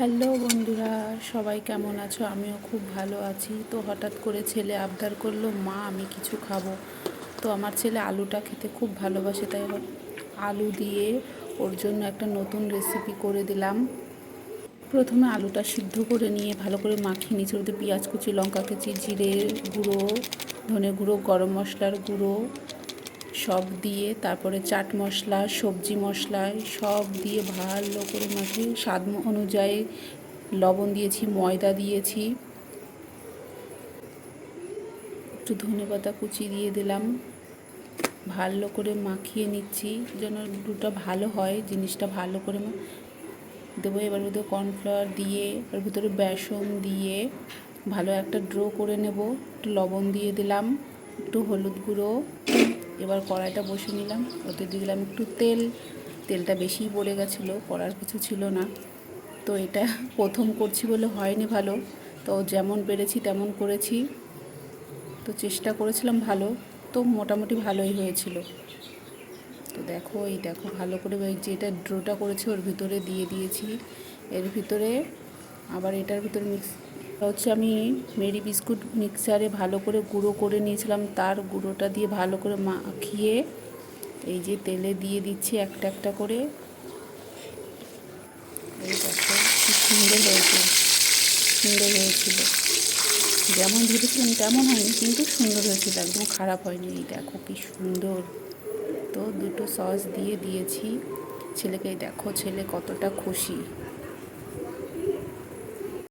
Hello বন্ধুরা, সবাই কেমন আছো? আমিও খুব ভালো আছি। তো হঠাৎ করে ছেলে আবদার করলো, মা আমি কিছু খাবো। তো আমার ছেলে আলুটা খেতে খুব ভালোবাসে, তাই আলু দিয়ে ওর জন্য একটা নতুন রেসিপি করে দিলাম। প্রথমে আলুটা সিদ্ধ করে নিয়ে ভালো করে মাখিয়ে নিয়েছি। ওতে পেঁয়াজ কুচি, লঙ্কা কুচি, জিরে গুঁড়ো, ধনে গুঁড়ো, গরম মশলার গুঁড়ো সব দিয়ে, তারপরে চাট মশলা, সবজি মশলা সব দিয়ে ভালো করে মাখিয়ে স্বাদ অনুযায়ী লবণ দিয়েছি, ময়দা দিয়েছি, একটু ধনেপাতা কুচি দিয়ে দিলাম। ভালো করে মাখিয়ে নিচ্ছি যেন ডোটা ভালো হয়, জিনিসটা ভালো করে দেবো। এবার ভিতরে কর্নফ্লাওয়ার দিয়ে, এর ভিতরে বেসন দিয়ে ভালো একটা ড্রো করে নেব। একটু লবণ দিয়ে দিলাম, একটু হলুদ গুঁড়ো। এবার কড়াইটা বসে নিলাম, ওতে দিয়ে দিলাম একটু তেল। তেলটা বেশিই পড়ে গেছিলো, করার কিছু ছিল না। তো এটা প্রথম করছি বলে হয়নি ভালো, তো যেমন পেরেছি তেমন করেছি। তো চেষ্টা করেছিলাম ভালো, তো মোটামুটি ভালোই হয়েছিল। তো দেখো ভালো করে যেটা ড্রোটা করেছি ওর ভিতরে দিয়ে দিয়েছি। এর ভিতরে আবার এটার ভিতরে আমি মেরি বিস্কুট মিক্সারে ভালো করে গুঁড়ো করে নিয়েছিলাম, তার গুঁড়োটা দিয়ে ভালো করে মাখিয়ে এই যে তেলে দিয়ে দিচ্ছি একটা একটা করে। এই দেখো কি সুন্দর হয়েছিল। যেমন ভেবেছিলাম তেমন হয়নি, কিন্তু সুন্দর হয়েছিল, একদম খারাপ হয়নি। এই দেখো কি সুন্দর। তো দুটো সস দিয়ে দিয়েছি ছেলেকে। দেখো ছেলে কতটা খুশি।